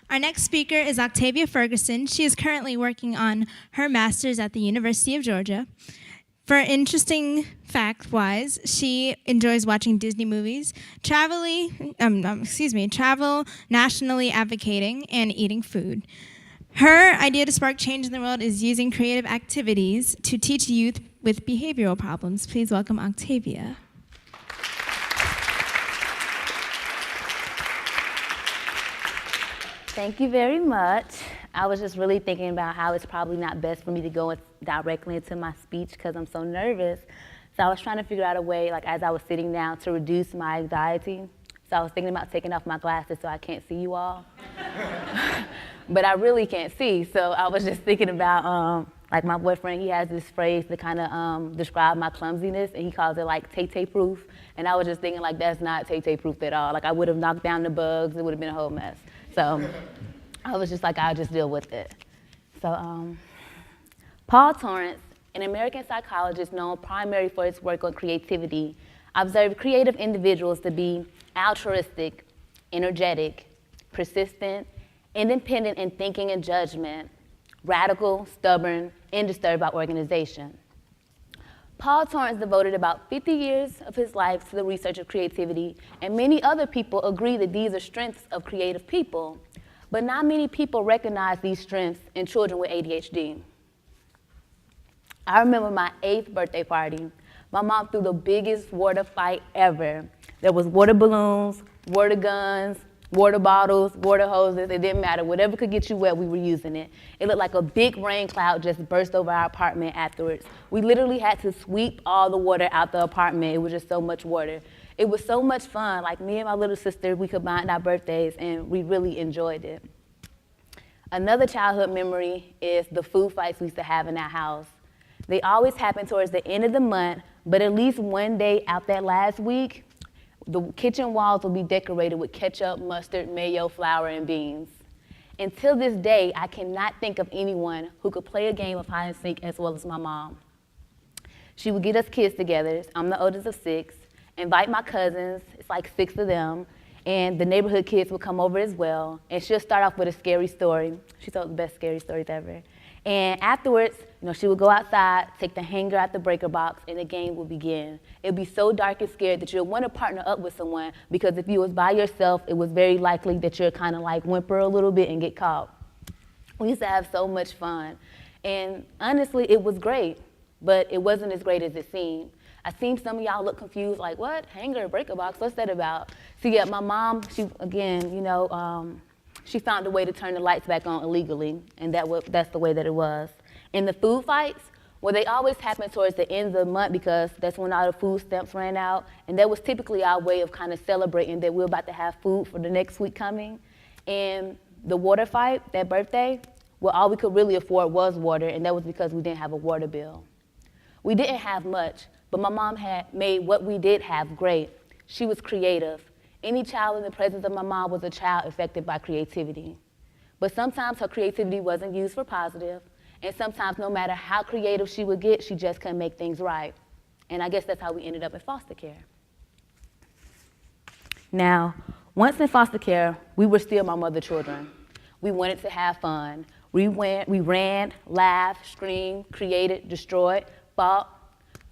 Our next speaker is Octavia Fugerson. She is currently working on her master's at the University of Georgia. For interesting fact-wise, she enjoys watching Disney movies, travel nationally advocating, and eating food. Her idea to spark change in the world is using creative activities to teach youth with behavioral problems. Please welcome Octavia. Thank you very much. I was just really thinking about how it's probably not best for me to go directly into my speech because I'm so nervous. So I was trying to figure out a way, like as I was sitting down, to reduce my anxiety. So I was thinking about taking off my glasses so I can't see you all. But I really can't see, so I was just thinking about, like my boyfriend, he has this phrase to kind of describe my clumsiness, and he calls it like tay-tay proof. And I was just thinking like that's not tay-tay proof at all. Like I would have knocked down the bugs, it would have been a whole mess. So I was just like, I'll just deal with it. So Paul Torrance, an American psychologist known primarily for his work on creativity, observed creative individuals to be altruistic, energetic, persistent, independent in thinking and judgment, radical, stubborn, and disturbed by organization. Paul Torrance devoted about 50 years of his life to the research of creativity, and many other people agree that these are strengths of creative people, but not many people recognize these strengths in children with ADHD. I remember my 8th birthday party. My mom threw the biggest water fight ever. There was water balloons, water guns, water bottles, water hoses, it didn't matter. Whatever could get you wet, we were using it. It looked like a big rain cloud just burst over our apartment afterwards. We literally had to sweep all the water out the apartment. It was just so much water. It was so much fun. Like me and my little sister, we combined our birthdays and we really enjoyed it. Another childhood memory is the food fights we used to have in our house. They always happened towards the end of the month, but at least one day out that last week, the kitchen walls will be decorated with ketchup, mustard, mayo, flour, and beans. Until this day, I cannot think of anyone who could play a game of hide and seek as well as my mom. She would get us kids together. I'm the oldest of 6, invite my cousins, it's like 6 of them, and the neighborhood kids would come over as well, and she'll start off with a scary story. She told the best scary stories ever. And afterwards, she would go outside, take the hanger out the breaker box, and the game would begin. It'd be so dark and scared that you'd want to partner up with someone, because if you was by yourself, it was very likely that you'd kind of like whimper a little bit and get caught. We used to have so much fun. And honestly, it was great, but it wasn't as great as it seemed. I seen some of y'all look confused, like, what? Hanger, breaker box, what's that about? So yeah, my mom, she, again, she found a way to turn the lights back on illegally, and that's the way that it was. In the food fights, well, they always happen towards the end of the month because that's when all the food stamps ran out, and that was typically our way of kind of celebrating that we're about to have food for the next week coming. And the water fight, that birthday, well, all we could really afford was water, and that was because we didn't have a water bill. We didn't have much, but my mom had made what we did have great. She was creative. Any child in the presence of my mom was a child affected by creativity. But sometimes her creativity wasn't used for positive, and sometimes no matter how creative she would get, she just couldn't make things right. And I guess that's how we ended up in foster care. Now, once in foster care, we were still my mother children. We wanted to have fun. We ran, laughed, screamed, created, destroyed, fought.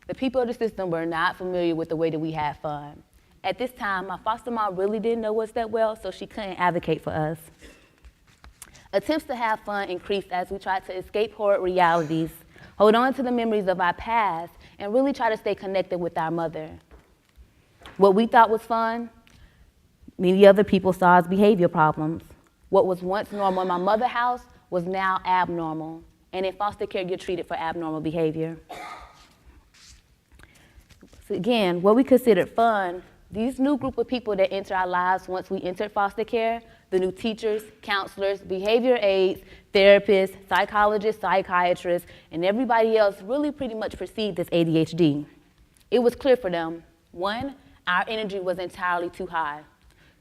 The people of the system were not familiar with the way that we had fun. At this time, my foster mom really didn't know us that well, so she couldn't advocate for us. Attempts to have fun increased as we tried to escape horrid realities, hold on to the memories of our past, and really try to stay connected with our mother. What we thought was fun, many other people saw as behavior problems. What was once normal in my mother's house was now abnormal, and in foster care, you're treated for abnormal behavior. So again, what we considered fun, these new group of people that enter our lives once we entered foster care, the new teachers, counselors, behavior aides, therapists, psychologists, psychiatrists, and everybody else really pretty much perceived as ADHD. It was clear for them, 1, our energy was entirely too high.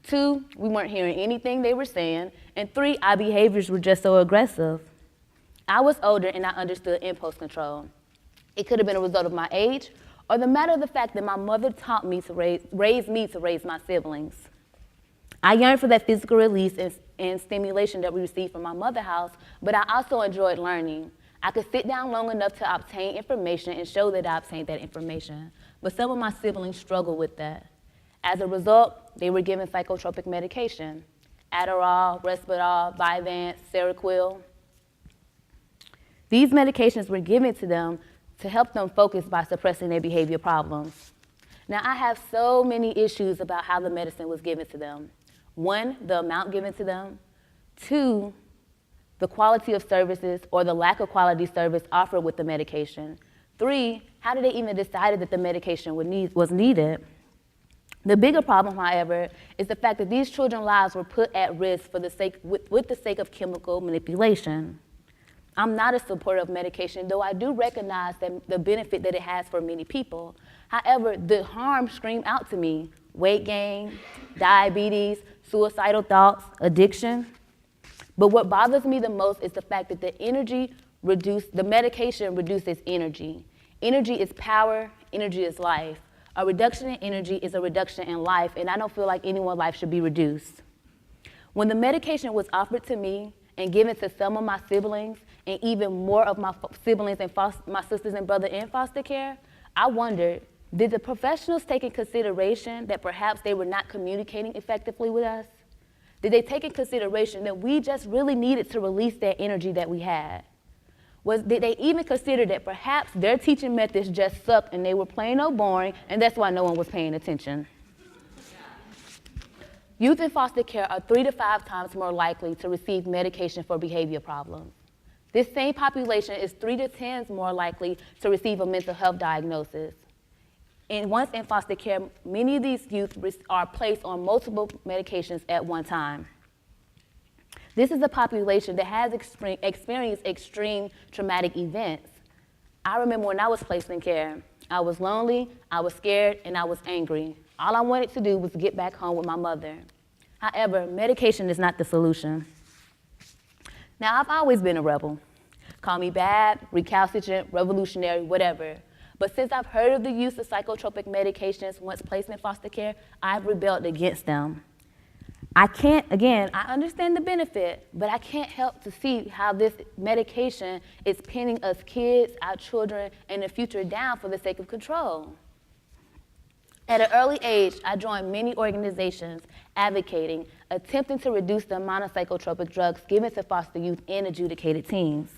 2, we weren't hearing anything they were saying. And 3, our behaviors were just so aggressive. I was older and I understood impulse control. It could have been a result of my age, or the matter of the fact that my mother taught me to raise me to raise my siblings. I yearned for that physical release and stimulation that we received from my mother house, but I also enjoyed learning. I could sit down long enough to obtain information and show that I obtained that information, but some of my siblings struggled with that. As a result, they were given psychotropic medication, Adderall, Risperdal, Vyvanse, Seroquel. These medications were given to them to help them focus by suppressing their behavior problems. Now, I have so many issues about how the medicine was given to them. 1, the amount given to them. 2, the quality of services or the lack of quality service offered with the medication. 3, how did they even decide that the medication was needed? The bigger problem, however, is the fact that these children's lives were put at risk for the sake, with the sake of chemical manipulation. I'm not a supporter of medication, though I do recognize the benefit that it has for many people. However, the harm screamed out to me: weight gain, diabetes, suicidal thoughts, addiction. But what bothers me the most is the fact that the medication reduces energy. Energy is power, energy is life. A reduction in energy is a reduction in life, and I don't feel like anyone's life should be reduced. When the medication was offered to me and given to some of my siblings, and even more of my siblings and my sisters and brother in foster care, I wondered, did the professionals take in consideration that perhaps they were not communicating effectively with us? Did they take in consideration that we just really needed to release that energy that we had? Did they even consider that perhaps their teaching methods just sucked and they were plain old boring, and that's why no one was paying attention? Youth in foster care are 3 to 5 times more likely to receive medication for behavior problems. This same population is 3 to 10 times more likely to receive a mental health diagnosis. And once in foster care, many of these youth are placed on multiple medications at one time. This is a population that has experienced extreme traumatic events. I remember when I was placed in care, I was lonely, I was scared, and I was angry. All I wanted to do was get back home with my mother. However, medication is not the solution. Now, I've always been a rebel. Call me bad, recalcitrant, revolutionary, whatever. But since I've heard of the use of psychotropic medications once placed in foster care, I've rebelled against them. I understand the benefit, but I can't help to see how this medication is pinning us kids, our children, and the future down for the sake of control. At an early age, I joined many organizations advocating, attempting to reduce the amount of psychotropic drugs given to foster youth and adjudicated teens.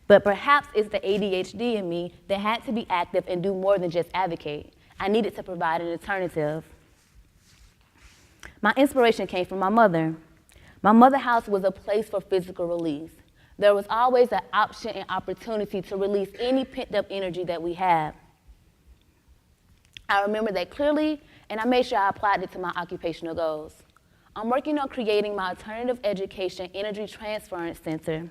But perhaps it's the ADHD in me that had to be active and do more than just advocate. I needed to provide an alternative. My inspiration came from my mother. My mother's house was a place for physical release. There was always an option and opportunity to release any pent-up energy that we had. I remember that clearly, and I made sure I applied it to my occupational goals. I'm working on creating my alternative education energy transference center.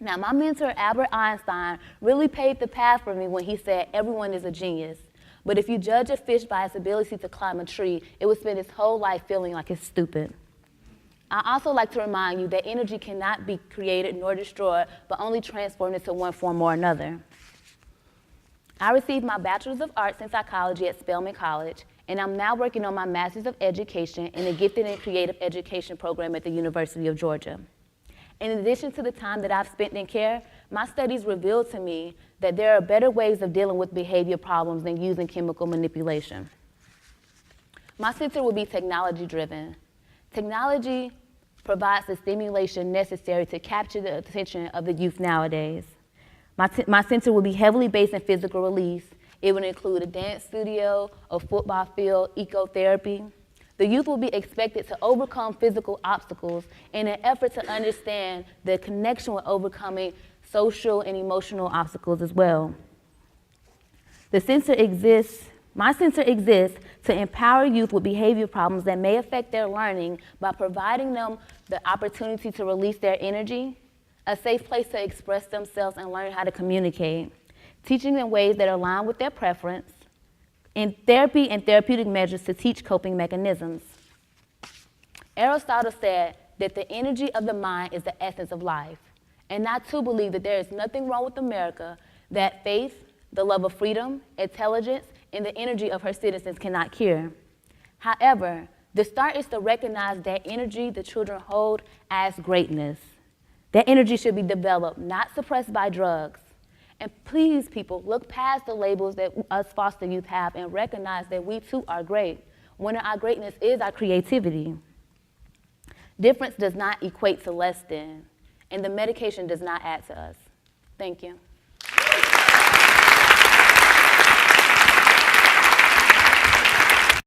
Now, my mentor, Albert Einstein, really paved the path for me when he said, everyone is a genius. But if you judge a fish by its ability to climb a tree, it will spend its whole life feeling like it's stupid. I also like to remind you that energy cannot be created nor destroyed, but only transformed into one form or another. I received my Bachelor's of Arts in Psychology at Spelman College, and I'm now working on my Master's of Education in the Gifted and Creative Education program at the University of Georgia. In addition to the time that I've spent in care, my studies revealed to me that there are better ways of dealing with behavior problems than using chemical manipulation. My center will be technology-driven. Technology provides the stimulation necessary to capture the attention of the youth nowadays. My center will be heavily based in physical release. It will include a dance studio, a football field, ecotherapy. The youth will be expected to overcome physical obstacles in an effort to understand the connection with overcoming social and emotional obstacles as well. My center exists to empower youth with behavior problems that may affect their learning by providing them the opportunity to release their energy, a safe place to express themselves and learn how to communicate, teaching them ways that align with their preference, and therapy and therapeutic measures to teach coping mechanisms. Aristotle said that the energy of the mind is the essence of life, and I too believe that there is nothing wrong with America that faith, the love of freedom, intelligence, and the energy of her citizens cannot cure. However, The start is to recognize that energy the children hold as greatness. That energy should be developed, not suppressed by drugs. And please, people, look past the labels that us foster youth have and recognize that we too are great. One of our greatness is our creativity. Difference does not equate to less than, and the medication does not add to us. Thank you.